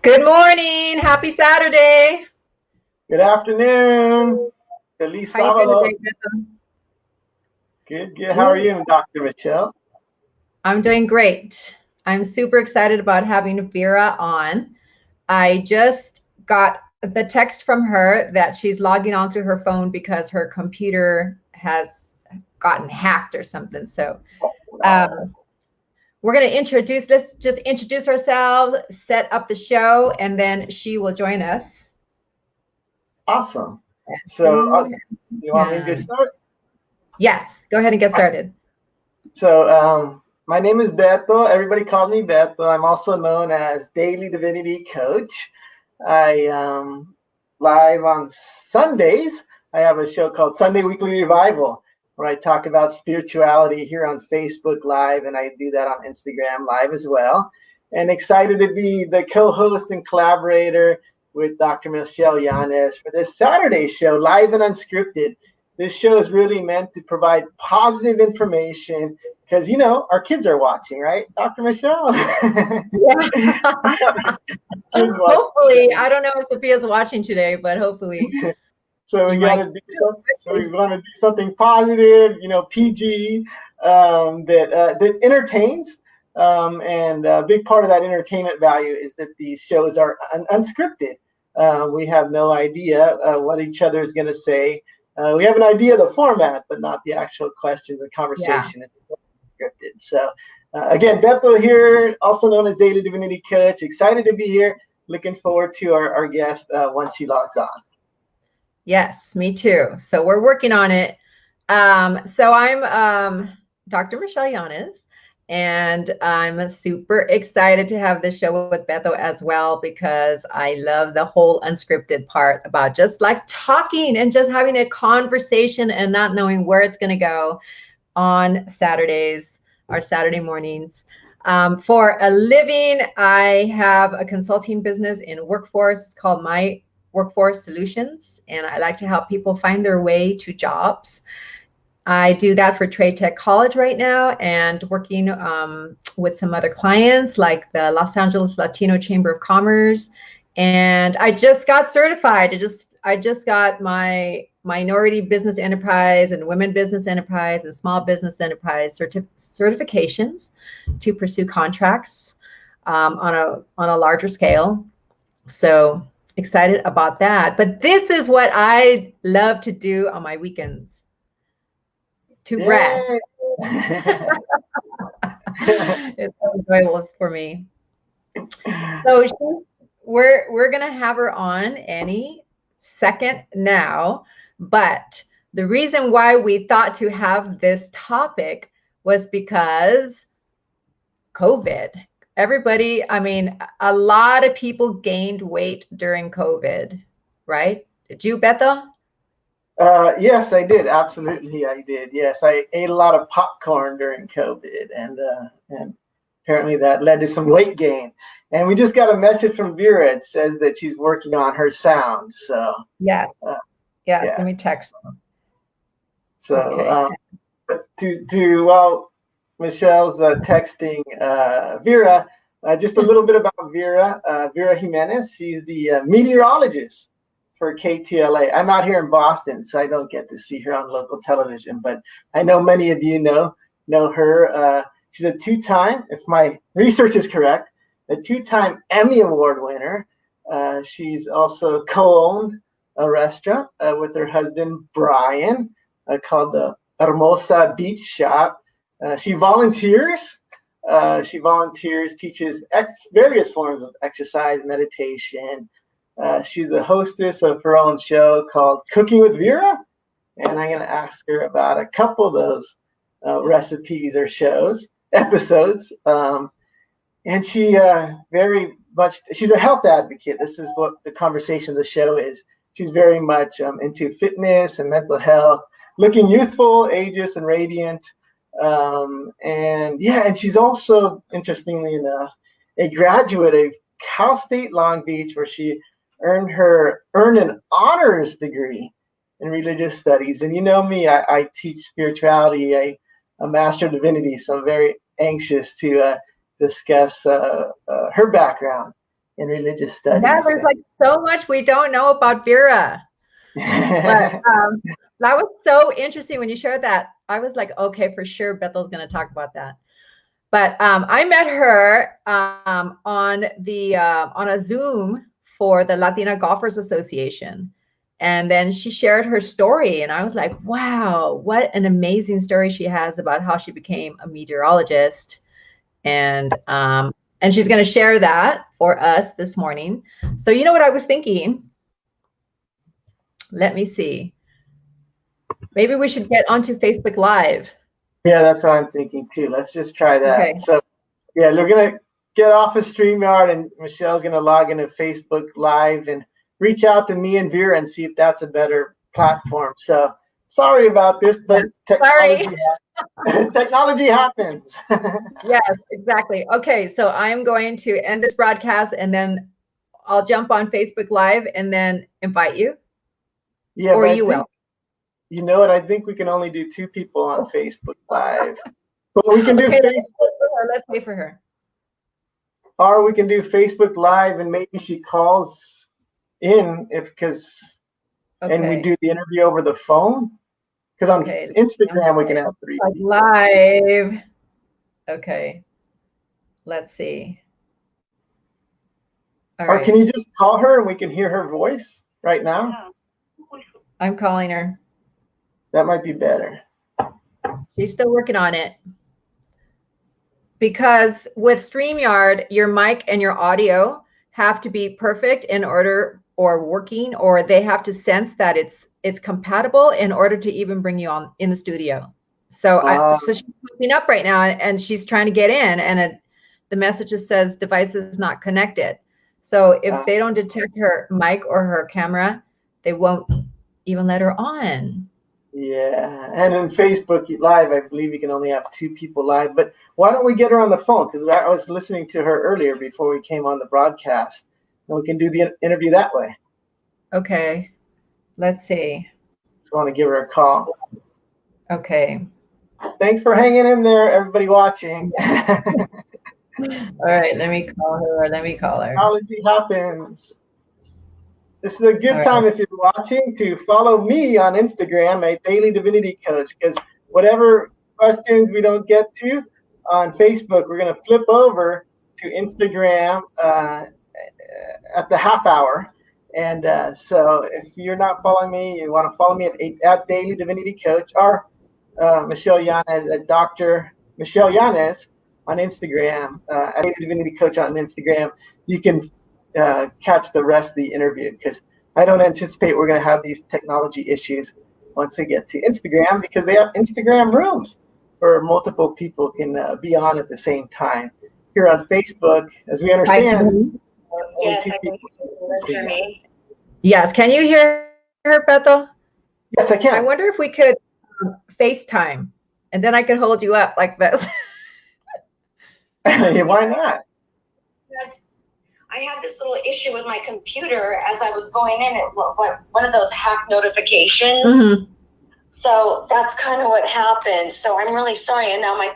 Good morning. Happy Saturday. Good afternoon. Feliz How you doing sábado. today, Beto? Good, good. How are Ooh, you, Dr. Michelle? I'm doing great. I'm super excited about having Vera on. I just got the text from her that she's logging on through her phone because her computer has gotten hacked or something. So Oh, we're going to let's just introduce ourselves, set up the show, and then she will join us awesome. as So, soon as we you want me to get can. started? Yes, go ahead and get started. So, my name is Beto. Everybody calls me Beto. I'm also known as Daily Divinity Coach. I live on Sundays. I have a show called Sunday Weekly Revival where I talk about spirituality here on Facebook Live, and I do that on Instagram Live as well. And excited to be the co-host and collaborator with Dr. Michelle Yanez for this Saturday show, Live and Unscripted. This show is really meant to provide positive information because, our kids are watching, right, Dr. Michelle? Yeah. Kids watch the Hopefully, show. I don't know if Sophia's watching today, but hopefully So she we got might. to do some. So we want to do something positive, PG, that entertains. And a big part of that entertainment value is that these shows are unscripted. We have no idea what each other is going to say. We have an idea of the format, but not the actual questions and Yeah. conversation. It's scripted. So again, Beto here, also known as Daily Divinity Coach. Excited to be here. Looking forward to our guest once she logs on. Yes, me too. So we're working on it. So I'm Dr. Michelle Yanez, and I'm super excited to have this show with Beto as well because I love the whole unscripted part about just like talking and just having a conversation and not knowing where it's going to go on Saturdays or Saturday mornings. For a living, I have a consulting business in workforce. It's called My Workforce Solutions, and I like to help people find their way to jobs. I do that for Trade Tech College right now and working with some other clients like the Los Angeles Latino Chamber of Commerce. And I just got certified. I just got my minority business enterprise and women business enterprise and small business enterprise certifications to pursue contracts on a larger scale. So excited about that. But this is what I love to do on my weekends to rest. Yay! It's so enjoyable for me. So we're gonna have her on any second now, but the reason why we thought to have this topic was because COVID. Everybody, I mean, a lot of people gained weight during COVID, right? Did you, Beto? Yes, I did. Absolutely, I did. Yes, I ate a lot of popcorn during COVID, and apparently that led to some weight gain. And we just got a message from Vera. It says that she's working on her sound. So Yes. uh, Yeah. yeah. Let me text. So Okay. to while Michelle's texting Vera, just a little bit about Vera. Vera Jimenez. She's the meteorologist for KTLA. I'm out here in Boston, so I don't get to see her on local television, but I know many of you know her. She's a two-time, if my research is correct, a two-time Emmy Award winner. She's also co-owned a restaurant with her husband Brian called the Hermosa Beach Shop. She volunteers. Teaches various forms of exercise, meditation. She's the hostess of her own show called Cooking with Vera, and I'm going to ask her about a couple of those recipes or episodes. And she very much, she's a health advocate. This is what the conversation of the show is. She's very much into fitness and mental health, looking youthful, ageless, and radiant. And she's also, interestingly enough, a graduate of Cal State Long Beach, where she earned an honors degree in religious studies. And you know me, I teach spirituality, a master of divinity, so I'm very anxious to discuss her background in religious Yeah, studies. there's like so much we don't know about Vera. But that was so interesting when you shared that. I was like, okay, for sure, Bethel's going to talk about that. But I met her on a Zoom for the Latina Golfers Association. And then she shared her story. And I was like, wow, what an amazing story she has about how she became a meteorologist. And she's going to share that for us this morning. So you know what I was thinking? Let me see. Maybe we should get onto Facebook Live. Yeah, that's what I'm thinking too. Let's just try that. Okay. So, yeah, we're going to get off of StreamYard, and Michelle's going to log into Facebook Live and reach out to me and Vera and see if that's a better platform. So, sorry about this, but technology happens. Yes, exactly. Okay, so I'm going to end this broadcast, and then I'll jump on Facebook Live and then invite you. Yeah, or you will. You know what? I think we can only do 2 people on Facebook Live. But we can do okay, Facebook. Let's wait for her. Or we can do Facebook Live, and maybe she calls in and we do the interview over the phone. Because on Instagram we can have 3 people. Live. Okay. Let's see. Or can you just call her and we can hear her voice right now? I'm calling her. That might be better. She's still working on it. Because with StreamYard, your mic and your audio have to be perfect in order, or working, or they have to sense that it's compatible in order to even bring you on in the studio. So so she's popping up right now, and she's trying to get in, and the message just says device is not connected. So if they don't detect her mic or her camera, they won't even let her on. Yeah, and in Facebook Live, I believe you can only have 2 people live. But why don't we get her on the phone? Because I was listening to her earlier before we came on the broadcast, and we can do the interview that way. Okay, let's see. So I want to give her a call. Okay. Thanks for hanging in there, everybody watching. All right, let me call her. Technology happens. This is a good time if you're watching to follow me on Instagram at Daily Divinity Coach, because whatever questions we don't get to on Facebook, we're going to flip over to Instagram at the half hour. And so if you're not following me, you want to follow me at Daily Divinity Coach, or Michelle Yanez at Dr. Michelle Yanez on Instagram, at Daily Divinity Coach on Instagram. You can catch the rest of the interview, because I don't anticipate we're going to have these technology issues once we get to Instagram, because they have Instagram rooms where multiple people can be on at the same time. Here on Facebook, as we understand, yes, I can hear me. Yes, can you hear her, Beto? Yes, I can. I wonder if we could FaceTime, and then I could hold you up like this. Why not? I had this little issue with my computer as I was going in. One of those hack notifications. Mm-hmm. So that's kind of what happened. So I'm really sorry. And now my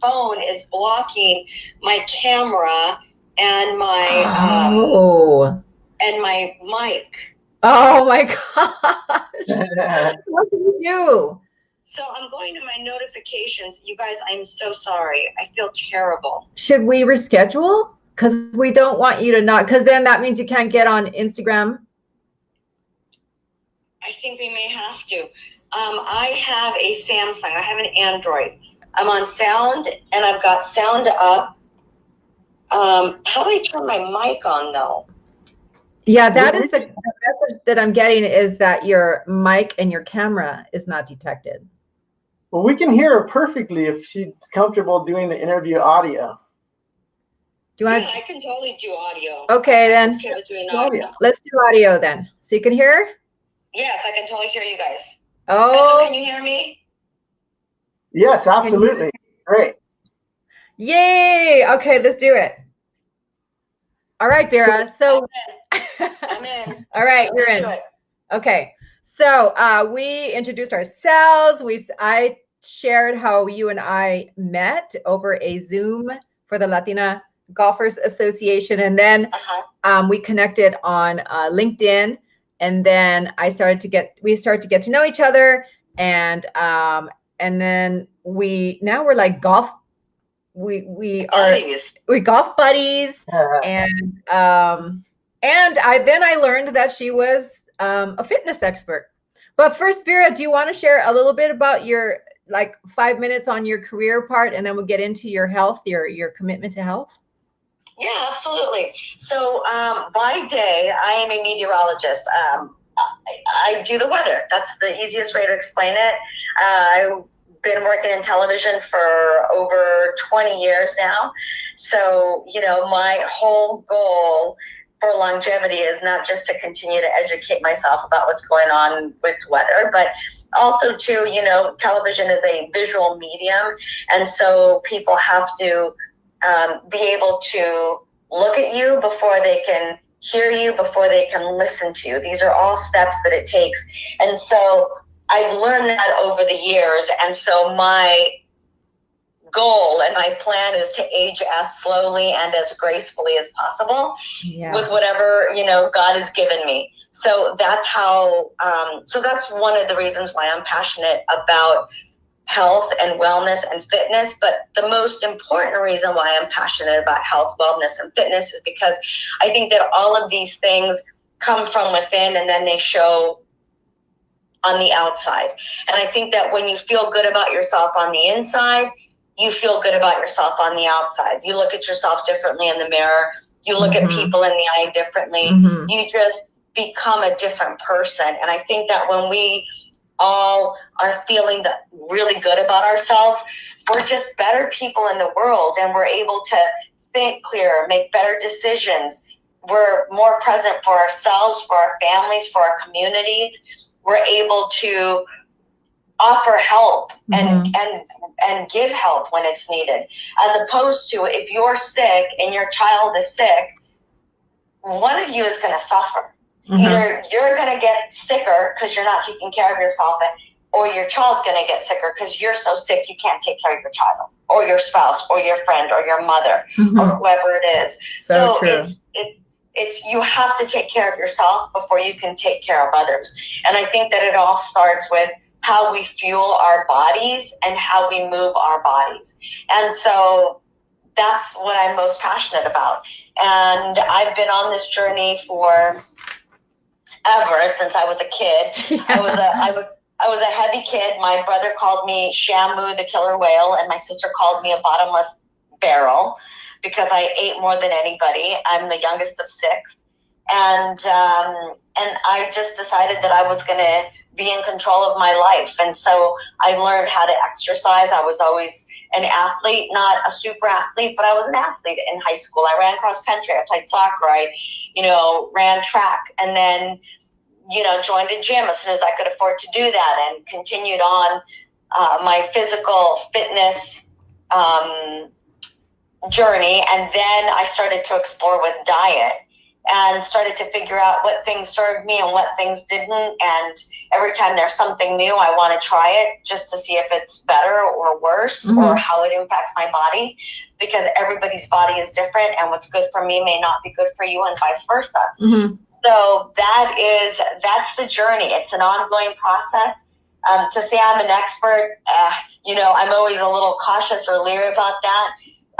phone is blocking my camera and my and my mic. Oh my gosh! What did you do? So I'm going to my notifications. You guys, I'm so sorry. I feel terrible. Should we reschedule? Because we don't want you to not, because then that means you can't get on Instagram. I think we may have to. I have a Samsung. I have an Android. I'm on sound, and I've got sound up. How do I turn my mic on, though? Yeah, that is the message that I'm getting, is that your mic and your camera is not detected. Well, we can hear her perfectly if she's comfortable doing the interview audio. Yeah, I can totally do audio. Okay, then. Okay, audio. Let's do audio then. So you can hear? Yes, I can totally hear you guys. Oh. Beto, can you hear me? Yes, absolutely. Great. Yay. Okay, let's do it. All right, Vera. So I'm in. All right, you're in. Okay. So we introduced ourselves. I shared how you and I met over a Zoom for the Latina Golfers Association, and then we connected on LinkedIn, and then we started to get to know each other, and then we're like golf. We golf buddies, and I learned that she was a fitness expert. But first, Vera, do you want to share a little bit about your 5 minutes on your career part, and then we'll get into your health, your commitment to health? Yeah, absolutely. So by day, I am a meteorologist. I do the weather. That's the easiest way to explain it. I've been working in television for over 20 years now. So, my whole goal for longevity is not just to continue to educate myself about what's going on with weather, but also to, television is a visual medium. And so people have to be able to look at you before they can hear you, before they can listen to you. These are all steps that it takes. And so I've learned that over the years. And so my goal and my plan is to age as slowly and as gracefully as possible with whatever, God has given me. So that's how, that's one of the reasons why I'm passionate about health and wellness and fitness. But the most important reason why I'm passionate about health, wellness, and fitness is because I think that all of these things come from within and then they show on the outside. And I think that when you feel good about yourself on the inside, you feel good about yourself on the outside. You look at yourself differently in the mirror. You look at people in the eye differently. You just become a different person. And I think that when we all are feeling really good about ourselves, we're just better people in the world, and we're able to think clearer, make better decisions. We're more present for ourselves, for our families, for our communities. We're able to offer help and give help when it's needed, as opposed to if you're sick and your child is sick, one of you is going to suffer. Either you're going to get sicker because you're not taking care of yourself, or your child's going to get sicker because you're so sick you can't take care of your child, or your spouse, or your friend, or your mother, or whoever it is. So true. It's you have to take care of yourself before you can take care of others. And I think that it all starts with how we fuel our bodies and how we move our bodies. And so that's what I'm most passionate about. And I've been on this journey for ever since I was a kid. I was a heavy kid. My brother called me Shamu, the killer whale, and my sister called me a bottomless barrel because I ate more than anybody. I'm the youngest of 6. And I just decided that I was going to be in control of my life. And so I learned how to exercise. I was always an athlete, not a super athlete, but I was an athlete in high school. I ran cross country. I played soccer. I, ran track, and then, joined a gym as soon as I could afford to do that, and continued on my physical fitness journey. And then I started to explore with diet and started to figure out what things served me and what things didn't. And every time there's something new, I want to try it just to see if it's better or worse or how it impacts my body, because everybody's body is different, and what's good for me may not be good for you, and vice versa. So that's the journey. It's an ongoing process. To say I'm an expert, I'm always a little cautious or leery about that.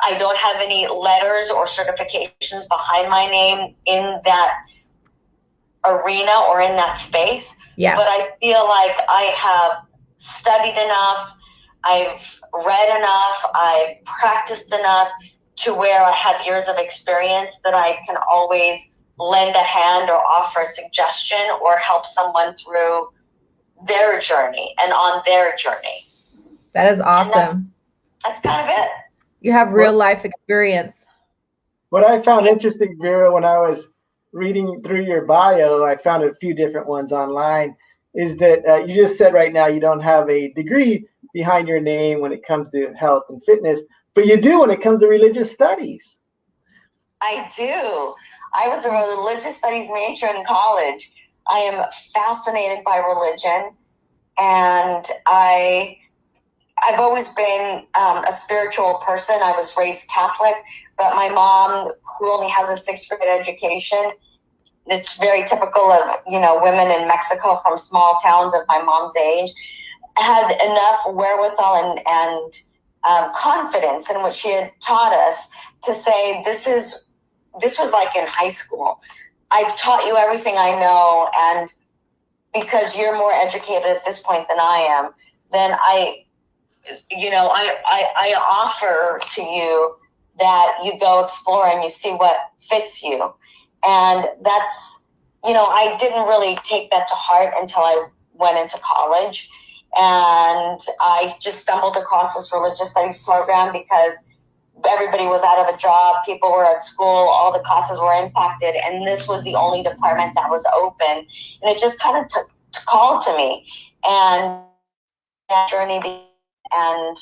I don't have any letters or certifications behind my name in that arena or in that space. Yes. But I feel like I have studied enough, I've read enough, I've practiced enough to where I have years of experience that I can always lend a hand or offer a suggestion or help someone through their journey and on their journey. That is awesome. That's kind of it. You have real life experience. What I found interesting, Vera, when I was reading through your bio, I found a few different ones online, is that you just said right now you don't have a degree behind your name when it comes to health and fitness, but you do when it comes to religious studies. I do. I was a religious studies major in college. I am fascinated by religion, and I I've always been a spiritual person. I was raised Catholic, but my mom, who only has a 6th grade education, it's very typical of, women in Mexico from small towns of my mom's age, had enough wherewithal and confidence in what she had taught us to say, this was like in high school. I've taught you everything I know, and because you're more educated at this point than I am, then I offer to you that you go explore and you see what fits you. And that's, I didn't really take that to heart until I went into college. And I just stumbled across this religious studies program because everybody was out of a job, people were at school, all the classes were impacted, and this was the only department that was open. And it just kind of called to me. And that journey and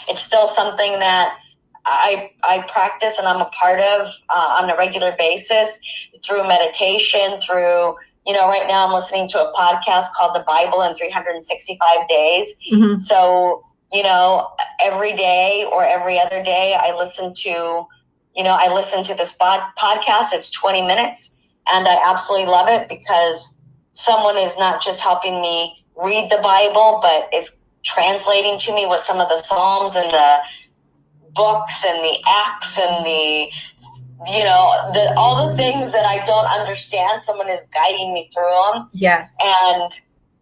it's still something that I practice and I'm a part of on a regular basis through meditation, through, right now I'm listening to a podcast called The Bible in 365 Days. Mm-hmm. So, every day or every other day I listen to this podcast. It's 20 minutes and I absolutely love it because someone is not just helping me read the Bible, but is translating to me what some of the Psalms and the books and the Acts and the all the things that I don't understand, someone is guiding me through them. Yes. And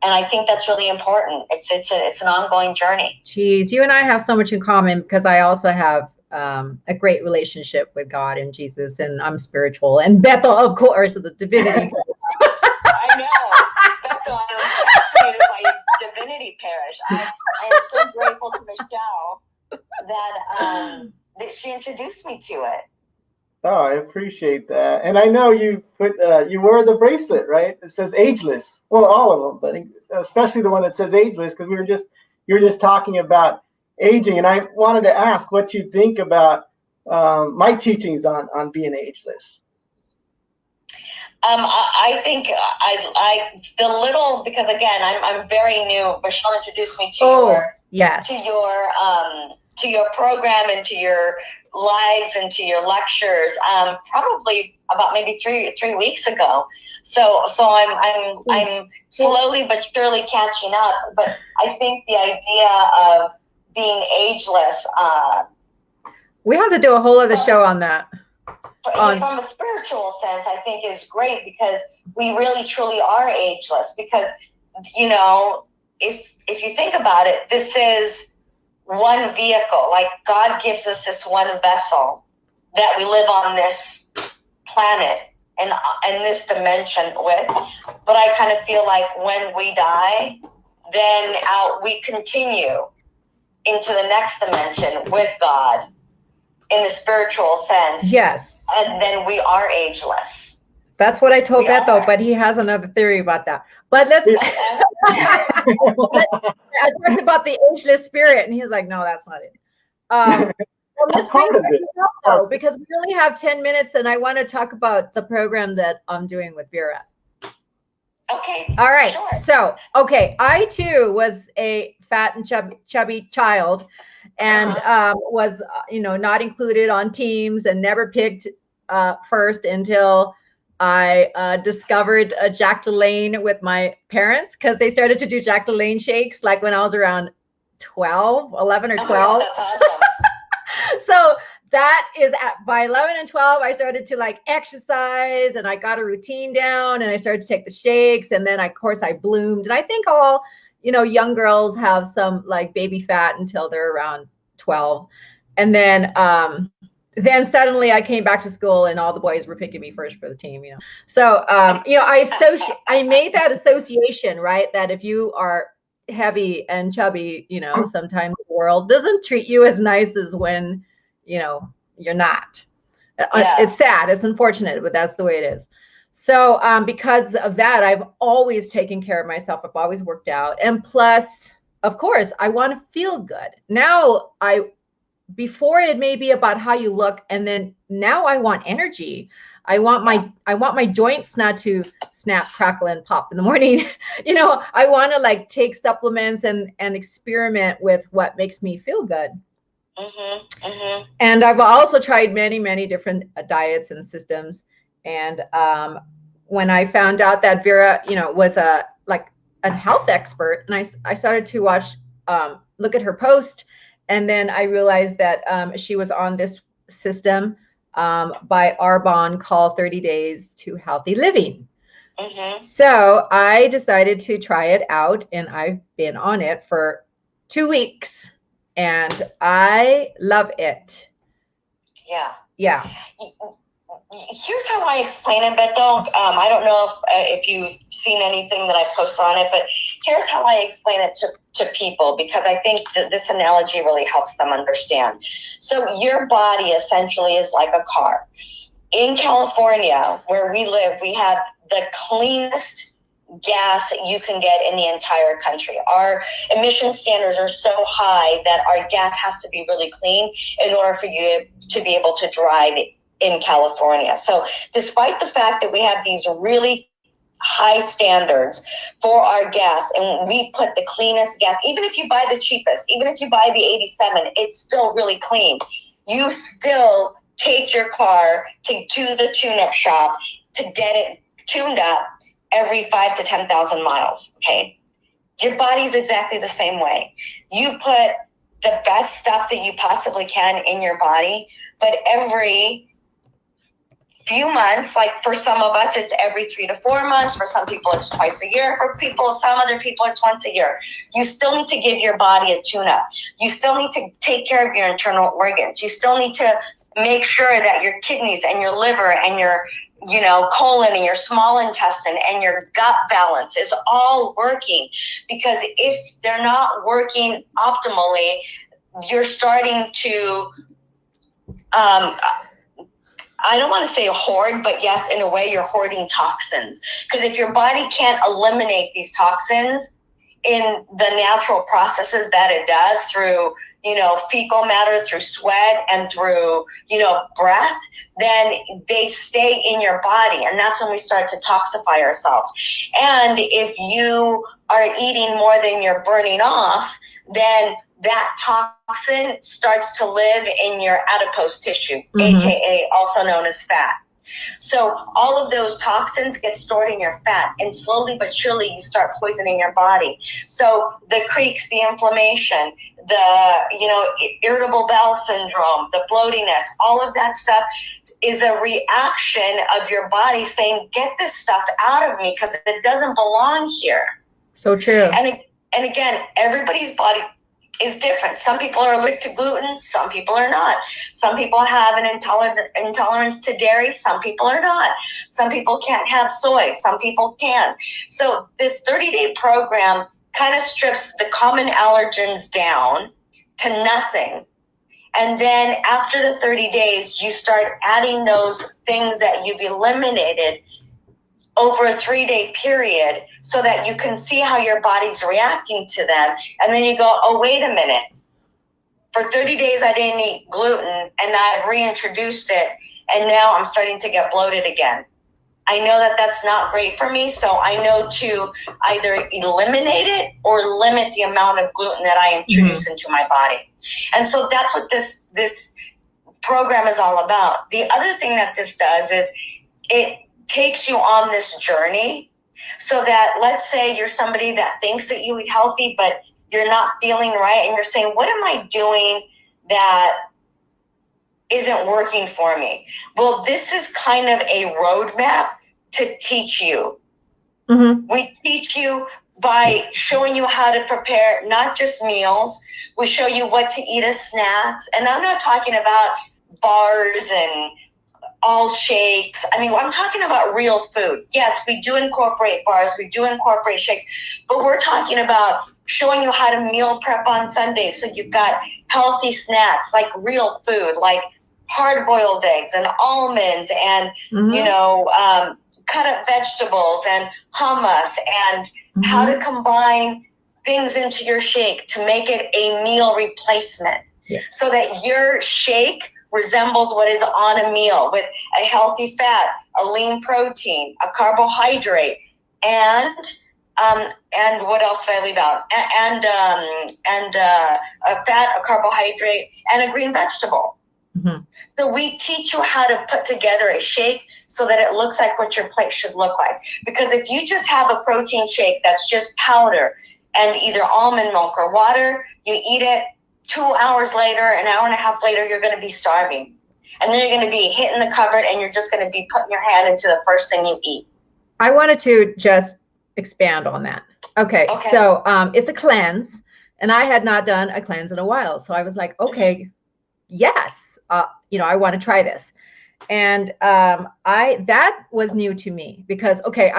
I think that's really important. It's an ongoing journey. Geez, you and I have so much in common because I also have a great relationship with God and Jesus, and I'm spiritual. And Beto, of course, the divinity. I know. Beto, I'm fascinated by your divinity parish. I am so grateful to Michelle that she introduced me to it. Oh, I appreciate that. And I know you you wear the bracelet, right? It says ageless. Well, all of them, but especially the one that says ageless, because you were just talking about aging, and I wanted to ask what you think about my teachings on being ageless. I think because again, I'm very new. Michelle introduced me to your program and to your lives and to your lectures, probably about maybe three weeks ago. So I'm slowly but surely catching up. But I think the idea of being ageless. We have to do a whole other show on that. From a spiritual sense, I think is great because we really truly are ageless. Because if you think about it, this is one vehicle. Like God gives us this one vessel that we live on this planet and this dimension with. But I kind of feel like when we die, then we continue into the next dimension with God in the spiritual sense. Yes. And then we are ageless. That's what I told Beto, but he has another theory about that. But let's I talked about the ageless spirit, and he was like, no, that's not it. Well, let's bring it up, though, because we only have 10 minutes, and I want to talk about the program that I'm doing with Vera. Okay. All right. Sure. So, I too was a fat and chubby child, and was, not included on teams and never picked first until I discovered Jack LaLanne with my parents, because they started to do Jack LaLanne shakes like when I was around 11 or 12. That's awesome. So that is by 11 and 12, I started to like exercise, and I got a routine down, and I started to take the shakes, and then of course I bloomed. And I think all, young girls have some like baby fat until they're around 12. And then suddenly I came back to school, and all the boys were picking me first for the team, So, I made that association, right? That if you are heavy and chubby, sometimes the world doesn't treat you as nice as when, you're not. Yeah. It's sad. It's unfortunate, but that's the way it is. So, because of that, I've always taken care of myself. I've always worked out. And plus, of course, I want to feel good. Now, before it may be about how you look, and then now I want energy. I want my joints not to snap, crackle, and pop in the morning. I want to like take supplements and experiment with what makes me feel good. And I've also tried many, many different diets and systems. And when I found out that Vera, was a health expert, and I started to look at her post, and then I realized that she was on this system by Arbonne called 30 Days to Healthy Living. So I decided to try it out, and I've been on it for 2 weeks, and I love it. Yeah. Here's how I explain it, Beto. I don't know if you've seen anything that I post on it, but here's how I explain it to people, because I think that this analogy really helps them understand. So your body essentially is like a car. In California, where we live, we have the cleanest gas that you can get in the entire country. Our emission standards are so high that our gas has to be really clean in order for you to be able to drive in California. So despite the fact that we have these really high standards for our gas, and we put the cleanest gas, even if you buy the cheapest, even if you buy the 87, it's still really clean. You still take your car to the tune-up shop to get it tuned up every 5,000 to 10,000 miles, okay? Your body's exactly the same way. You put the best stuff that you possibly can in your body, but every few months, like for some of us, it's every 3 to 4 months. For some people, it's twice a year. Some other people, it's once a year. You still need to give your body a tune-up. You still need to take care of your internal organs. You still need to make sure that your kidneys and your liver and your colon and your small intestine and your gut balance is all working, because if they're not working optimally, you're starting to, I don't want to say hoard, but yes, in a way you're hoarding toxins. Because if your body can't eliminate these toxins in the natural processes that it does through, fecal matter, through sweat, and through, breath, then they stay in your body. And that's when we start to toxify ourselves. And if you are eating more than you're burning off, then that toxin starts to live in your adipose tissue, aka also known as fat. So all of those toxins get stored in your fat, and slowly but surely you start poisoning your body. So the creaks, the inflammation, the irritable bowel syndrome, the bloatiness, all of that stuff is a reaction of your body saying, get this stuff out of me because it doesn't belong here. So true. And again, everybody's body is different. Some people are allergic to gluten, some people are not. Some people have an intolerance to dairy, some people are not. Some people can't have soy, some people can. So this 30-day program kind of strips the common allergens down to nothing. And then after the 30 days, you start adding those things that you've eliminated over a 3-day period so that you can see how your body's reacting to them. And then you go, oh, wait a minute. For 30 days, I didn't eat gluten, and I've reintroduced it, and now I'm starting to get bloated again. I know that that's not great for me, so I know to either eliminate it or limit the amount of gluten that I introduce into my body. And so that's what this program is all about. The other thing that this does is it takes you on this journey so that, let's say you're somebody that thinks that you eat healthy, but you're not feeling right, and you're saying, what am I doing that isn't working for me? Well, this is kind of a roadmap to teach you. We teach you by showing you how to prepare not just meals. We show you what to eat as snacks. And I'm not talking about bars and all shakes. I mean, I'm talking about real food. Yes, we do incorporate bars, we do incorporate shakes, but we're talking about showing you how to meal prep on Sunday. So you've got healthy snacks, like real food, like hard-boiled eggs and almonds and, cut up vegetables and hummus, and how to combine things into your shake to make it a meal replacement so that your shake resembles what is on a meal, with a healthy fat, a lean protein, a carbohydrate, and what else did I leave out? And a fat, a carbohydrate, and a green vegetable. Mm-hmm. So we teach you how to put together a shake so that it looks like what your plate should look like. Because if you just have a protein shake that's just powder and either almond milk or water, you eat it, 2 hours later, an hour and a half later, you're going to be starving. And then you're going to be hitting the cupboard and you're just going to be putting your hand into the first thing you eat. I wanted to just expand on that. Okay. So it's a cleanse, and I had not done a cleanse in a while. So I was like, okay, yes, I want to try this. And that was new to me because, okay,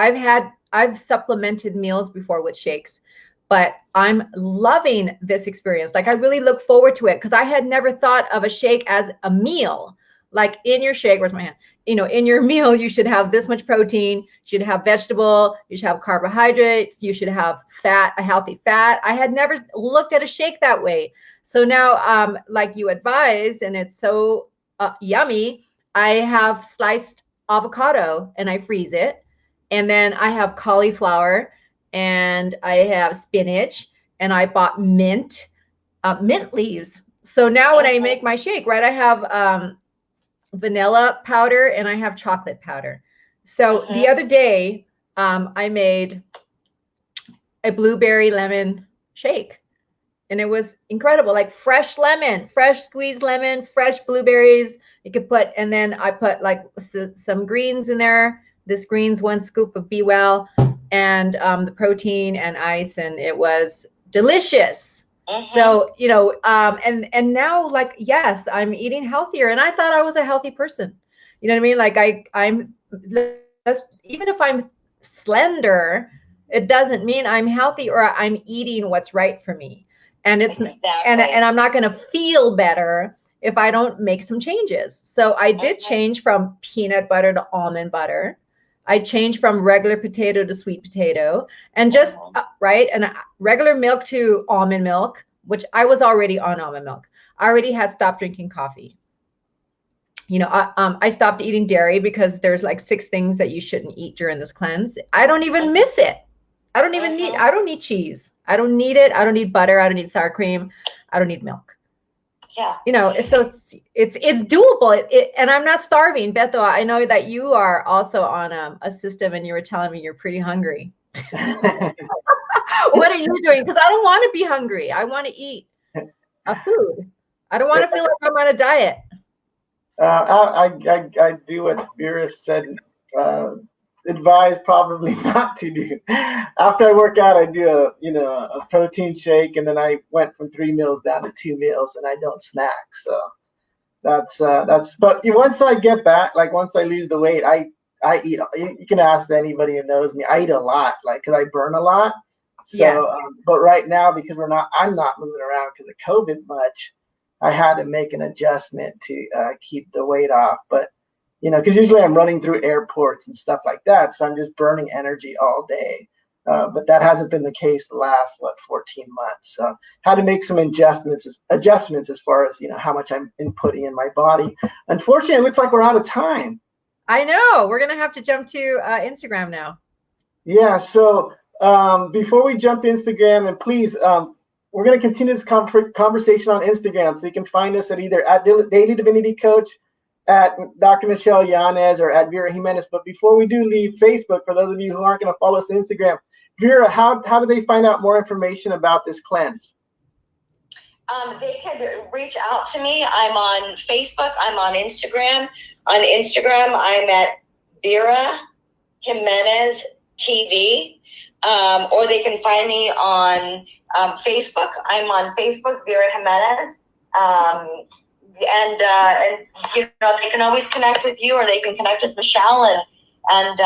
I've supplemented meals before with shakes, but I'm loving this experience. Like, I really look forward to it because I had never thought of a shake as a meal. Like, in your shake, where's my hand? In your meal, you should have this much protein, you should have vegetable, you should have carbohydrates, you should have fat, a healthy fat. I had never looked at a shake that way. So now, like you advised, and it's so yummy, I have sliced avocado and I freeze it. And then I have cauliflower and I have spinach, and I bought mint leaves. So now when I make my shake, right, I have vanilla powder and I have chocolate powder. So the other day, I made a blueberry lemon shake, and it was incredible. Like fresh lemon, fresh squeezed lemon, fresh blueberries. You could put, and then I put like some greens in there. This greens, 1 scoop of Be Well, and the protein and ice, and it was delicious. So, and now, like, yes, I'm eating healthier, and I thought I was a healthy person. You know what I mean? Like I'm even if I'm slender, it doesn't mean I'm healthy or I'm eating what's right for me. And it's and I'm not going to feel better if I don't make some changes. So I did change from peanut butter to almond butter. I changed from regular potato to sweet potato, and just right, and regular milk to almond milk, which I was already on almond milk. I already had stopped drinking coffee. I stopped eating dairy because there's like 6 things that you shouldn't eat during this cleanse. I don't even miss it. I don't need cheese. I don't need it. I don't need butter. I don't need sour cream. I don't need milk. Yeah. So it's doable. And I'm not starving. Beto, I know that you are also on a system, and you were telling me you're pretty hungry. What are you doing? Because I don't want to be hungry. I want to eat a food. I don't want to feel like I'm on a diet. I do what Vera said. Advised probably not to do. After I work out, I do a protein shake, and then I went from 3 meals down to 2 meals, and I don't snack. So that's. But once I get back, like once I lose the weight, I eat. You can ask anybody who knows me. I eat a lot, like because I burn a lot. So, but right now, because I'm not moving around because of COVID much, I had to make an adjustment to keep the weight off. But because usually I'm running through airports and stuff like that, so I'm just burning energy all day. But that hasn't been the case the last 14 months. So had to make some adjustments as far as how much I'm inputting in my body. Unfortunately, it looks like we're out of time. I know, we're gonna have to jump to Instagram now. Yeah. So before we jump to Instagram, and please, we're going to continue this conversation on Instagram, so you can find us at either at Daily Divinity Coach, at Dr. Michelle Yanez, or at Vera Jimenez. But before we do leave Facebook, for those of you who aren't going to follow us on Instagram, Vera, how do they find out more information about this cleanse? They can reach out to me. I'm on Facebook. I'm on Instagram. On Instagram, I'm at Vera Jimenez TV. Or they can find me on Facebook. I'm on Facebook, Vera Jimenez. And they can always connect with you, or they can connect with Michelle, and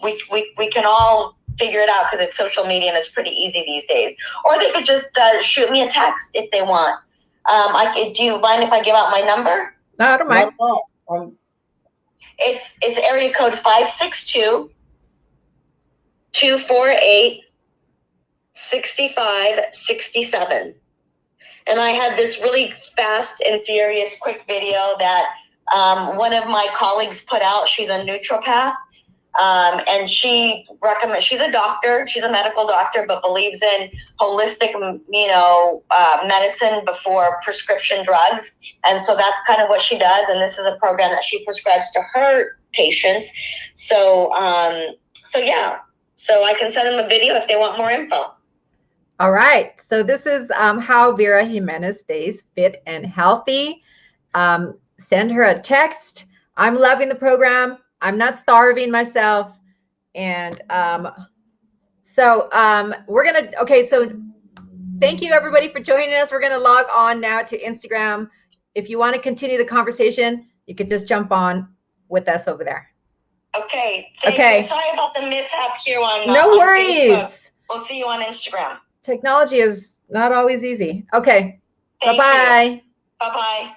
we can all figure it out, because it's social media and it's pretty easy these days. Or they could just shoot me a text if they want. Do you mind if I give out my number? No, I don't mind. It's area code 562-248-6567. And I had this really fast and furious quick video that one of my colleagues put out. She's a naturopath. And she recommends, she's a doctor, she's a medical doctor, but believes in holistic, medicine before prescription drugs. And so that's kind of what she does. And this is a program that she prescribes to her patients. So yeah, so I can send them a video if they want more info. All right. So this is how Vera Jimenez stays fit and healthy. Send her a text. I'm loving the program. I'm not starving myself. And so thank you everybody for joining us. We're going to log on now to Instagram. If you want to continue the conversation, you could just jump on with us over there. Okay. Thank you. Sorry about the mishap here on No worries. Facebook. We'll see you on Instagram. Technology is not always easy. Okay. Thank Bye-bye. Bye-bye.